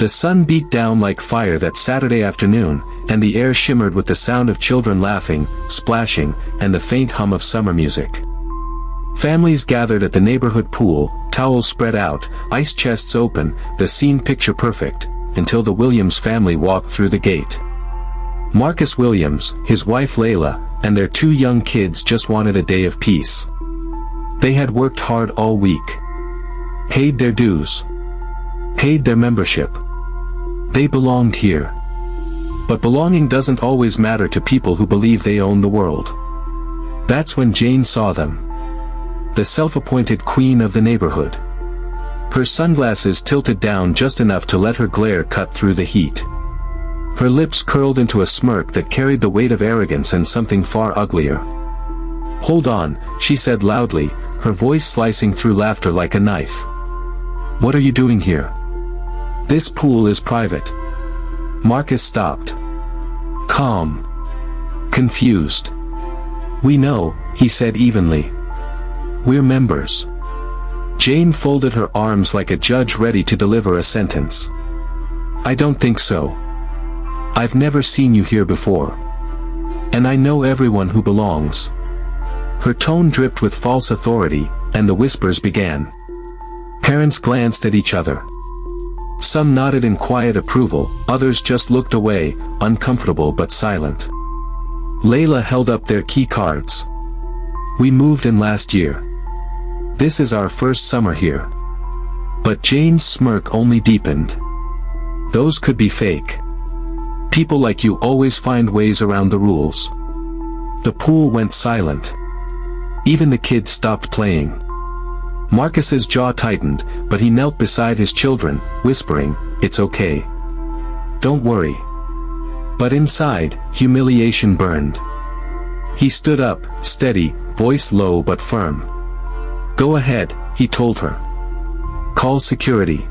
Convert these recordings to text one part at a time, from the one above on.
The sun beat down like fire that Saturday afternoon, and the air shimmered with the sound of children laughing, splashing, and the faint hum of summer music. Families gathered at the neighborhood pool, towels spread out, ice chests open, the scene picture perfect, until the Williams family walked through the gate. Marcus Williams, his wife Layla, and their 2 young kids just wanted a day of peace. They had worked hard all week. Paid their dues. Paid their membership. They belonged here. But belonging doesn't always matter to people who believe they own the world. That's when Jane saw them. The self-appointed queen of the neighborhood. Her sunglasses tilted down just enough to let her glare cut through the heat. Her lips curled into a smirk that carried the weight of arrogance and something far uglier. "Hold on," she said loudly, her voice slicing through laughter like a knife. "What are you doing here? This pool is private." Marcus stopped. Calm. Confused. "We know," he said evenly. "We're members." Jane folded her arms like a judge ready to deliver a sentence. "I don't think so. I've never seen you here before. And I know everyone who belongs." Her tone dripped with false authority, and the whispers began. Parents glanced at each other. Some nodded in quiet approval, others just looked away, uncomfortable but silent. Layla held up their key cards. "We moved in last year. This is our first summer here." But Jane's smirk only deepened. "Those could be fake. People like you always find ways around the rules." The pool went silent. Even the kids stopped playing. Marcus's jaw tightened, but he knelt beside his children, whispering, "It's okay. Don't worry." But inside, humiliation burned. He stood up, steady, voice low but firm. "Go ahead," he told her. "Call security.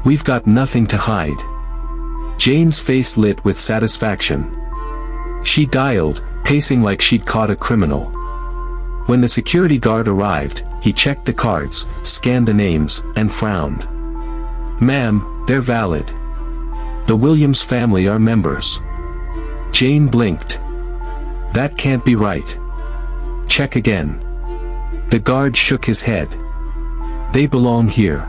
We've got nothing to hide." Jane's face lit with satisfaction. She dialed, pacing like she'd caught a criminal. When the security guard arrived, he checked the cards, scanned the names, and frowned. "Ma'am, they're valid. The Williams family are members." Jane blinked. "That can't be right. Check again." The guard shook his head. "They belong here."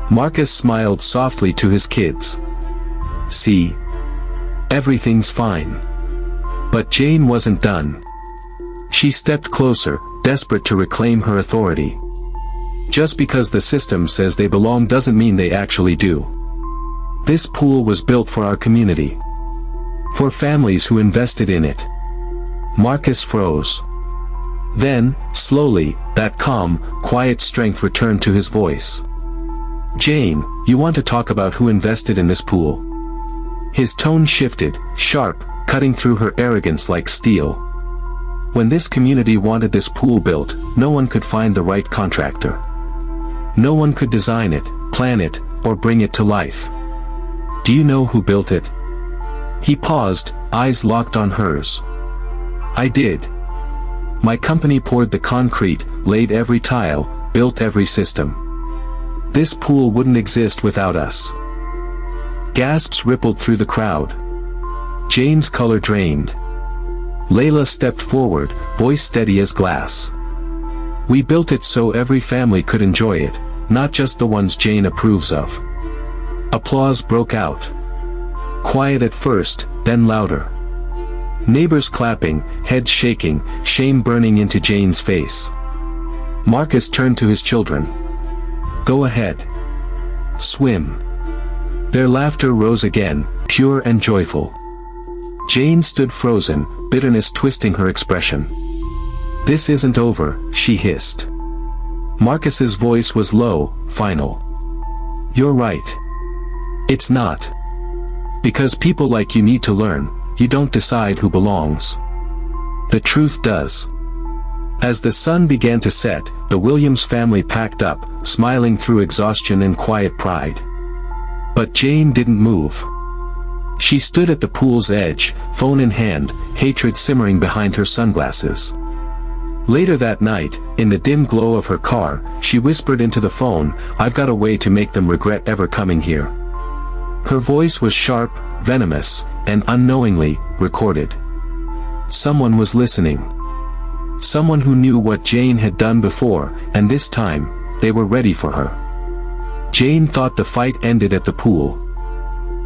Marcus smiled softly to his kids. "See? Everything's fine." But Jane wasn't done. She stepped closer, desperate to reclaim her authority. "Just because the system says they belong doesn't mean they actually do. This pool was built for our community. For families who invested in it." Marcus froze. Then, slowly, that calm, quiet strength returned to his voice. "Jane, you want to talk about who invested in this pool?" His tone shifted, sharp, cutting through her arrogance like steel. "When this community wanted this pool built, no one could find the right contractor. No one could design it, plan it, or bring it to life. Do you know who built it?" He paused, eyes locked on hers. "I did. My company poured the concrete, laid every tile, built every system. This pool wouldn't exist without us." Gasps rippled through the crowd. Jane's color drained. Layla stepped forward, voice steady as glass. "We built it so every family could enjoy it, not just the ones Jane approves of." Applause broke out. Quiet at first, then louder. Neighbors clapping, heads shaking, shame burning into Jane's face. Marcus turned to his children. "Go ahead. Swim." Their laughter rose again, pure and joyful. Jane stood frozen, bitterness twisting her expression. "This isn't over," she hissed. Marcus's voice was low, final. "You're right. It's not. Because people like you need to learn, you don't decide who belongs. The truth does." As the sun began to set, the Williams family packed up, smiling through exhaustion and quiet pride. But Jane didn't move. She stood at the pool's edge, phone in hand, hatred simmering behind her sunglasses. Later that night, in the dim glow of her car, she whispered into the phone, "I've got a way to make them regret ever coming here." Her voice was sharp, venomous, and unknowingly recorded. Someone was listening. Someone who knew what Jane had done before, and this time, they were ready for her. Jane thought the fight ended at the pool.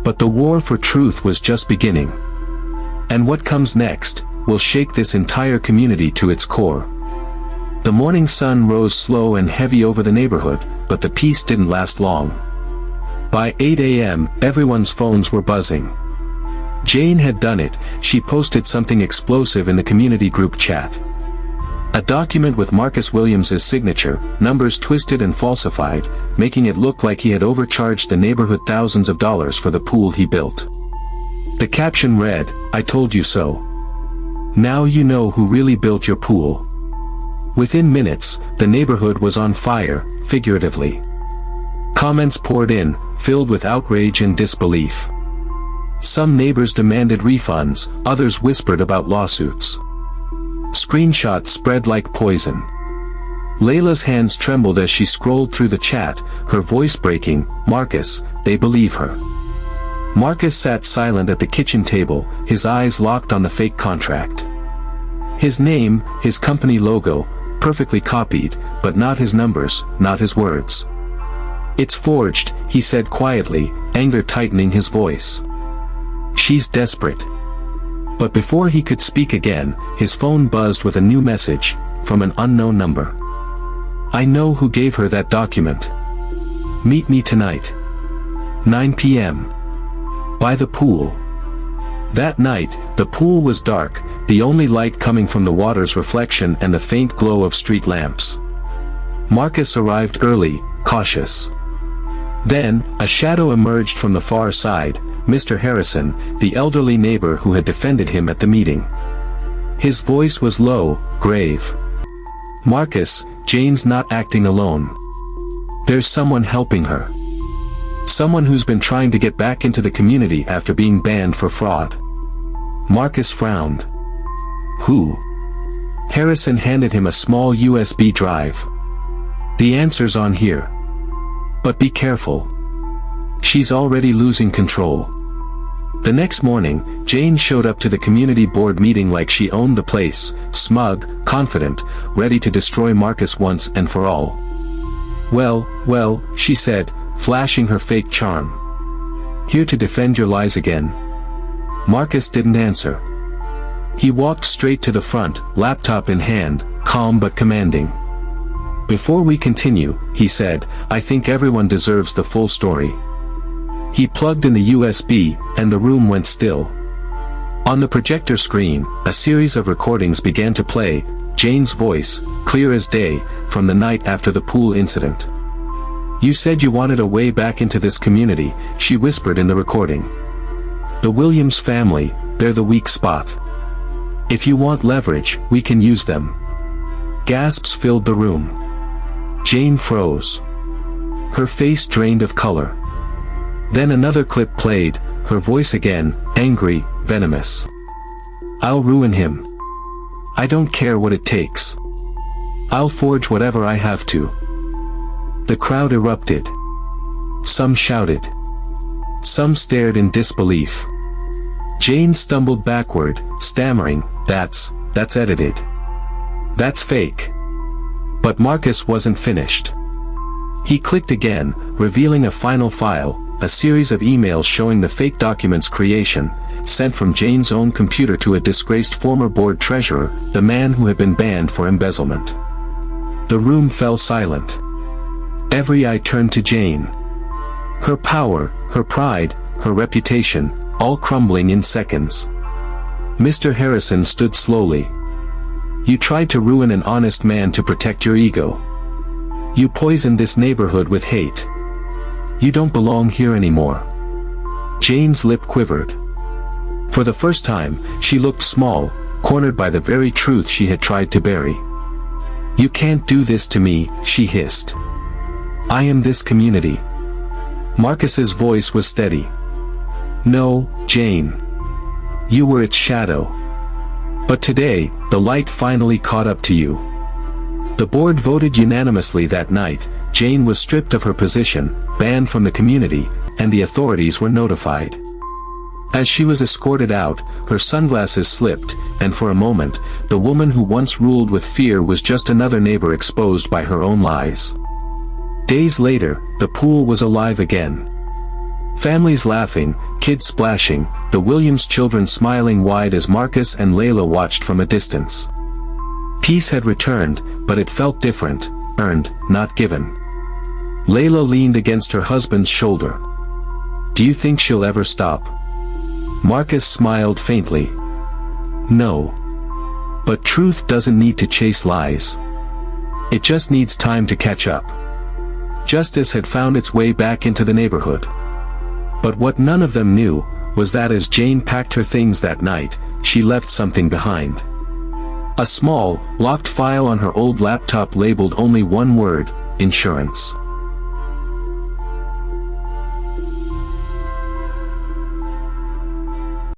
But the war for truth was just beginning. And what comes next will shake this entire community to its core. The morning sun rose slow and heavy over the neighborhood, but the peace didn't last long. By 8 a.m., everyone's phones were buzzing. Jane had done it. She posted something explosive in the community group chat. A document with Marcus Williams's signature, numbers twisted and falsified, making it look like he had overcharged the neighborhood thousands of dollars for the pool he built. The caption read, "I told you so. Now you know who really built your pool." Within minutes, the neighborhood was on fire, figuratively. Comments poured in, filled with outrage and disbelief. Some neighbors demanded refunds, others whispered about lawsuits. Screenshots spread like poison. Layla's hands trembled as she scrolled through the chat, her voice breaking. "Marcus, they believe her." Marcus sat silent at the kitchen table, his eyes locked on the fake contract. His name, his company logo, perfectly copied, but not his numbers, not his words. "It's forged," he said quietly, anger tightening his voice. "She's desperate." But before he could speak again, his phone buzzed with a new message, from an unknown number. "I know who gave her that document. Meet me tonight. 9 p.m. by the pool." That night, the pool was dark, the only light coming from the water's reflection and the faint glow of street lamps. Marcus arrived early, cautious. Then, a shadow emerged from the far side, Mr. Harrison, the elderly neighbor who had defended him at the meeting. His voice was low, grave. "Marcus, Jane's not acting alone. There's someone helping her. Someone who's been trying to get back into the community after being banned for fraud." Marcus frowned. "Who?" Harrison handed him a small USB drive. "The answer's on here. But be careful. She's already losing control." The next morning, Jane showed up to the community board meeting like she owned the place, smug, confident, ready to destroy Marcus once and for all. Well, she said, flashing her fake charm. "Here to defend your lies again." Marcus didn't answer. He walked straight to the front, laptop in hand, calm but commanding. "Before we continue," he said, "I think everyone deserves the full story." He plugged in the USB, and the room went still. On the projector screen, a series of recordings began to play, Jane's voice, clear as day, from the night after the pool incident. "You said you wanted a way back into this community," she whispered in the recording. "The Williams family, they're the weak spot. If you want leverage, we can use them." Gasps filled the room. Jane froze. Her face drained of color. Then another clip played, her voice again, angry, venomous. "I'll ruin him. I don't care what it takes. I'll forge whatever I have to." The crowd erupted. Some shouted. Some stared in disbelief. Jane stumbled backward, stammering, That's edited. That's fake." But Marcus wasn't finished. He clicked again, revealing a final file, a series of emails showing the fake document's creation, sent from Jane's own computer to a disgraced former board treasurer, the man who had been banned for embezzlement. The room fell silent. Every eye turned to Jane. Her power, her pride, her reputation, all crumbling in seconds. Mr. Harrison stood slowly. "You tried to ruin an honest man to protect your ego. You poisoned this neighborhood with hate. You don't belong here anymore." Jane's lip quivered. For the first time, she looked small, cornered by the very truth she had tried to bury. "You can't do this to me," she hissed. "I am this community." Marcus's voice was steady. "No, Jane. You were its shadow. But today, the light finally caught up to you." The board voted unanimously that night. Jane was stripped of her position, banned from the community, and the authorities were notified. As she was escorted out, her sunglasses slipped, and for a moment, the woman who once ruled with fear was just another neighbor exposed by her own lies. Days later, the pool was alive again. Families laughing, kids splashing, the Williams children smiling wide as Marcus and Layla watched from a distance. Peace had returned, but it felt different, earned, not given. Layla leaned against her husband's shoulder. "Do you think she'll ever stop?" Marcus smiled faintly. "No. But truth doesn't need to chase lies. It just needs time to catch up." Justice had found its way back into the neighborhood. But what none of them knew, was that as Jane packed her things that night, she left something behind. A small, locked file on her old laptop labeled only one word: insurance.